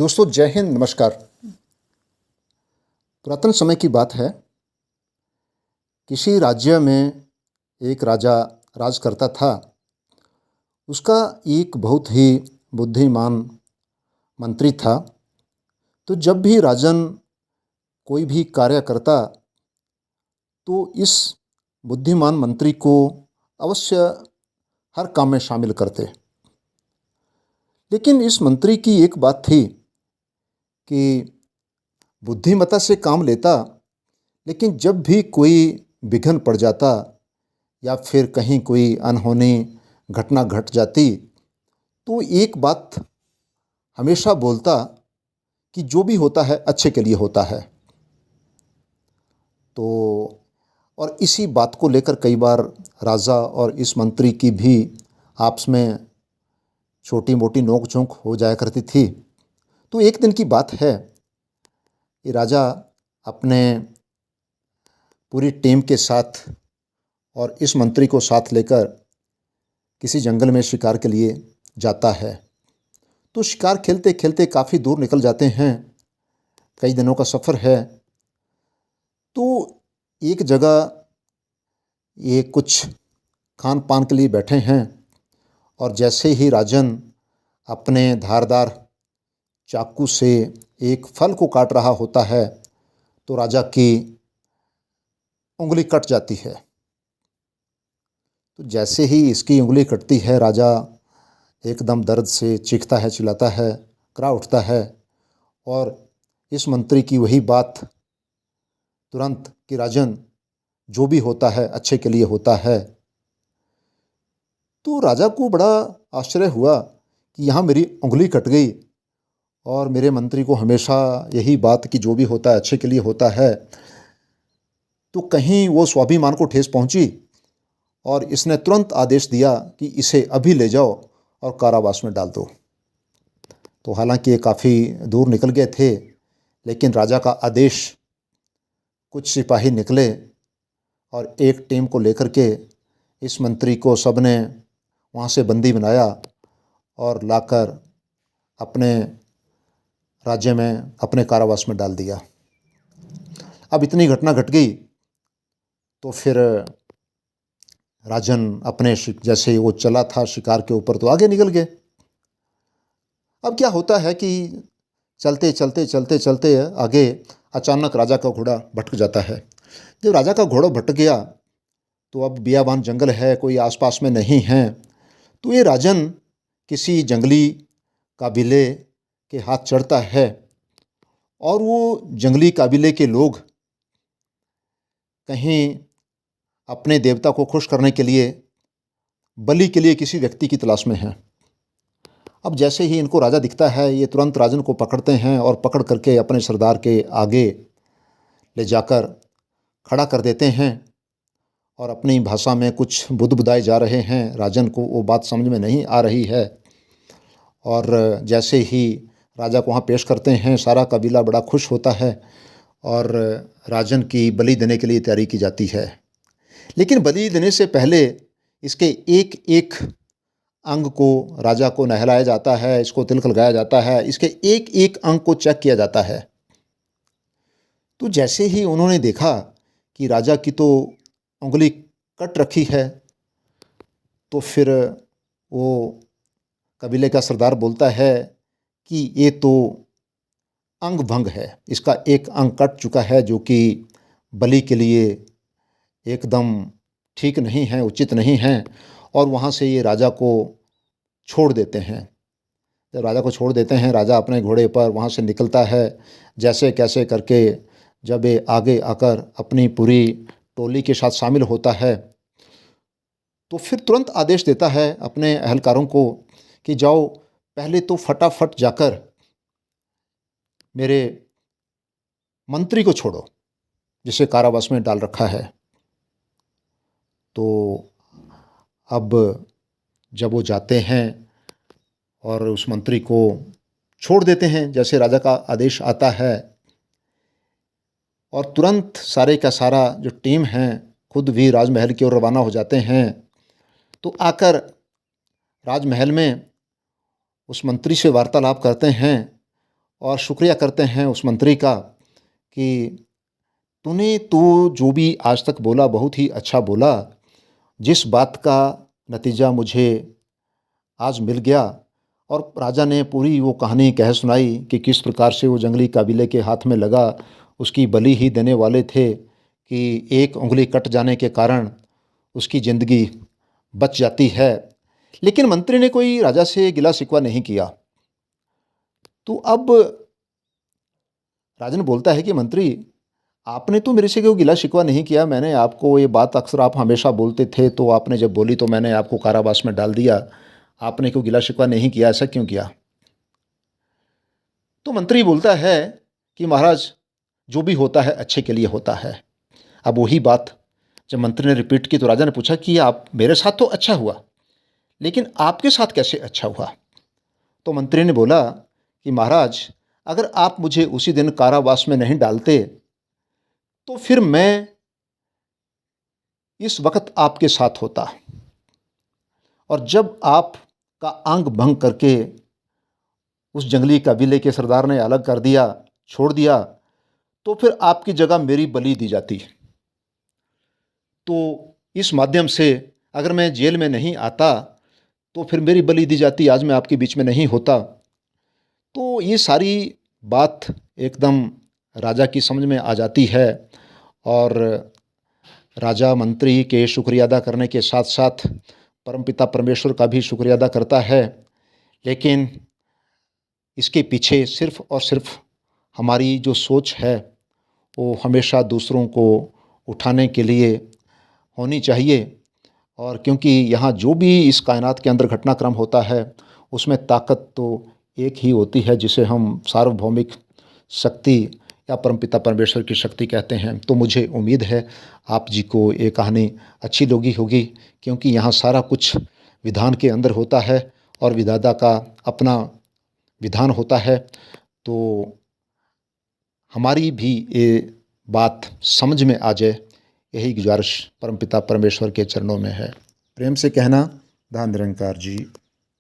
दोस्तों जय हिंद, नमस्कार। पुरातन समय की बात है। किसी राज्य में एक राजा राज करता था। उसका एक बहुत ही बुद्धिमान मंत्री था। तो जब भी राजन कोई भी कार्य करता तो इस बुद्धिमान मंत्री को अवश्य हर काम में शामिल करते। लेकिन इस मंत्री की एक बात थी कि बुद्धिमत्ता से काम लेता, लेकिन जब भी कोई विघ्न पड़ जाता या फिर कहीं कोई अनहोनी घटना घट जाती तो एक बात हमेशा बोलता कि जो भी होता है अच्छे के लिए होता है। तो और इसी बात को लेकर कई बार राजा और इस मंत्री की भी आपस में छोटी मोटी नोक झोंक हो जाया करती थी। तो एक दिन की बात है, ये राजा अपने पूरी टीम के साथ और इस मंत्री को साथ लेकर किसी जंगल में शिकार के लिए जाता है। तो शिकार खेलते खेलते काफ़ी दूर निकल जाते हैं, कई दिनों का सफ़र है। तो एक जगह ये कुछ खान पान के लिए बैठे हैं और जैसे ही राजन अपने धारदार चाकू से एक फल को काट रहा होता है तो राजा की उंगली कट जाती है। तो जैसे ही इसकी उंगली कटती है, राजा एकदम दर्द से चीखता है, चिल्लाता है, करा उठता है। और इस मंत्री की वही बात तुरंत कि राजन, जो भी होता है अच्छे के लिए होता है। तो राजा को बड़ा आश्चर्य हुआ कि यहाँ मेरी उंगली कट गई और मेरे मंत्री को हमेशा यही बात कि जो भी होता है अच्छे के लिए होता है। तो कहीं वो स्वाभिमान को ठेस पहुंची और इसने तुरंत आदेश दिया कि इसे अभी ले जाओ और कारावास में डाल दो। तो हालांकि ये काफ़ी दूर निकल गए थे, लेकिन राजा का आदेश, कुछ सिपाही निकले और एक टीम को लेकर के इस मंत्री को सबने वहाँ से बंदी बनाया और लाकर अपने राज्य में, अपने कारावास में डाल दिया। अब इतनी घटना घट गई तो फिर राजन अपने जैसे वो चला था शिकार के ऊपर तो आगे निकल गए। अब क्या होता है कि चलते चलते चलते चलते आगे अचानक राजा का घोड़ा भटक जाता है। जब राजा का घोड़ा भटक गया तो अब बियाबान जंगल है, कोई आसपास में नहीं है। तो ये राजन किसी जंगली काबिले के हाथ चढ़ता है और वो जंगली काबिले के लोग कहीं अपने देवता को खुश करने के लिए, बलि के लिए किसी व्यक्ति की तलाश में हैं। अब जैसे ही इनको राजा दिखता है, ये तुरंत राजन को पकड़ते हैं और पकड़ करके अपने सरदार के आगे ले जाकर खड़ा कर देते हैं और अपनी भाषा में कुछ बुदबुदाए जा रहे हैं। राजन को वो बात समझ में नहीं आ रही है और जैसे ही राजा को वहाँ पेश करते हैं, सारा कबीला बड़ा खुश होता है और राजन की बलि देने के लिए तैयारी की जाती है। लेकिन बलि देने से पहले इसके एक एक अंग को राजा को नहलाया जाता है, इसको तिलक लगाया जाता है, इसके एक एक अंग को चेक किया जाता है। तो जैसे ही उन्होंने देखा कि राजा की तो उंगली कट रखी है, तो फिर वो कबीले का सरदार बोलता है कि ये तो अंग भंग है, इसका एक अंग कट चुका है जो कि बलि के लिए एकदम ठीक नहीं है, उचित नहीं है। और वहाँ से ये राजा को छोड़ देते हैं। जब राजा को छोड़ देते हैं, राजा अपने घोड़े पर वहाँ से निकलता है। जैसे कैसे करके जब ये आगे आकर अपनी पूरी टोली के साथ शामिल होता है तो फिर तुरंत आदेश देता है अपने अहलकारों को कि जाओ, पहले तो फटाफट जाकर मेरे मंत्री को छोड़ो जिसे कारावास में डाल रखा है। तो अब जब वो जाते हैं और उस मंत्री को छोड़ देते हैं जैसे राजा का आदेश आता है, और तुरंत सारे का सारा जो टीम है खुद भी राजमहल की ओर रवाना हो जाते हैं। तो आकर राजमहल में उस मंत्री से वार्तालाप करते हैं और शुक्रिया करते हैं उस मंत्री का कि तूने तो जो भी आज तक बोला बहुत ही अच्छा बोला। जिस बात का नतीजा मुझे आज मिल गया, और राजा ने पूरी वो कहानी कह सुनाई कि किस प्रकार से वो जंगली काबिले के हाथ में लगा, उसकी बलि ही देने वाले थे कि एक उँगली कट जाने के कारण उसकी ज़िंदगी बच जाती है। लेकिन मंत्री ने कोई राजा से गिला शिकवा नहीं किया। तो अब राजन बोलता है कि मंत्री, आपने तो मेरे से कोई गिला शिकवा नहीं किया, मैंने आपको ये बात अक्सर आप हमेशा बोलते थे, तो आपने जब बोली तो मैंने आपको कारावास में डाल दिया। आपने कोई गिला शिकवा नहीं किया, ऐसा क्यों किया? तो मंत्री बोलता है कि महाराज, जो भी होता है अच्छे के लिए होता है। अब वही बात जब मंत्री ने रिपीट की तो राजा ने पूछा कि आप, मेरे साथ तो अच्छा हुआ, लेकिन आपके साथ कैसे अच्छा हुआ? तो मंत्री ने बोला कि महाराज, अगर आप मुझे उसी दिन कारावास में नहीं डालते तो फिर मैं इस वक्त आपके साथ होता, और जब आपका अंग भंग करके उस जंगली कबीले के सरदार ने अलग कर दिया, छोड़ दिया, तो फिर आपकी जगह मेरी बलि दी जाती। तो इस माध्यम से अगर मैं जेल में नहीं आता तो फिर मेरी बलि दी जाती, आज मैं आपके बीच में नहीं होता। तो ये सारी बात एकदम राजा की समझ में आ जाती है, और राजा मंत्री के शुक्रिया अदा करने के साथ साथ परमपिता परमेश्वर का भी शुक्रिया अदा करता है। लेकिन इसके पीछे सिर्फ़ और सिर्फ़ हमारी जो सोच है वो हमेशा दूसरों को उठाने के लिए होनी चाहिए। और क्योंकि यहाँ जो भी इस कायनात के अंदर घटनाक्रम होता है उसमें ताकत तो एक ही होती है, जिसे हम सार्वभौमिक शक्ति या परमपिता परमेश्वर की शक्ति कहते हैं। तो मुझे उम्मीद है आप जी को ये कहानी अच्छी लगी होगी, क्योंकि यहाँ सारा कुछ विधान के अंदर होता है और विधाता का अपना विधान होता है। तो हमारी भी ये बात समझ में आ जाए, यही गुजारिश परमपिता परमेश्वर के चरणों में है। प्रेम से कहना, धन निरंकार जी।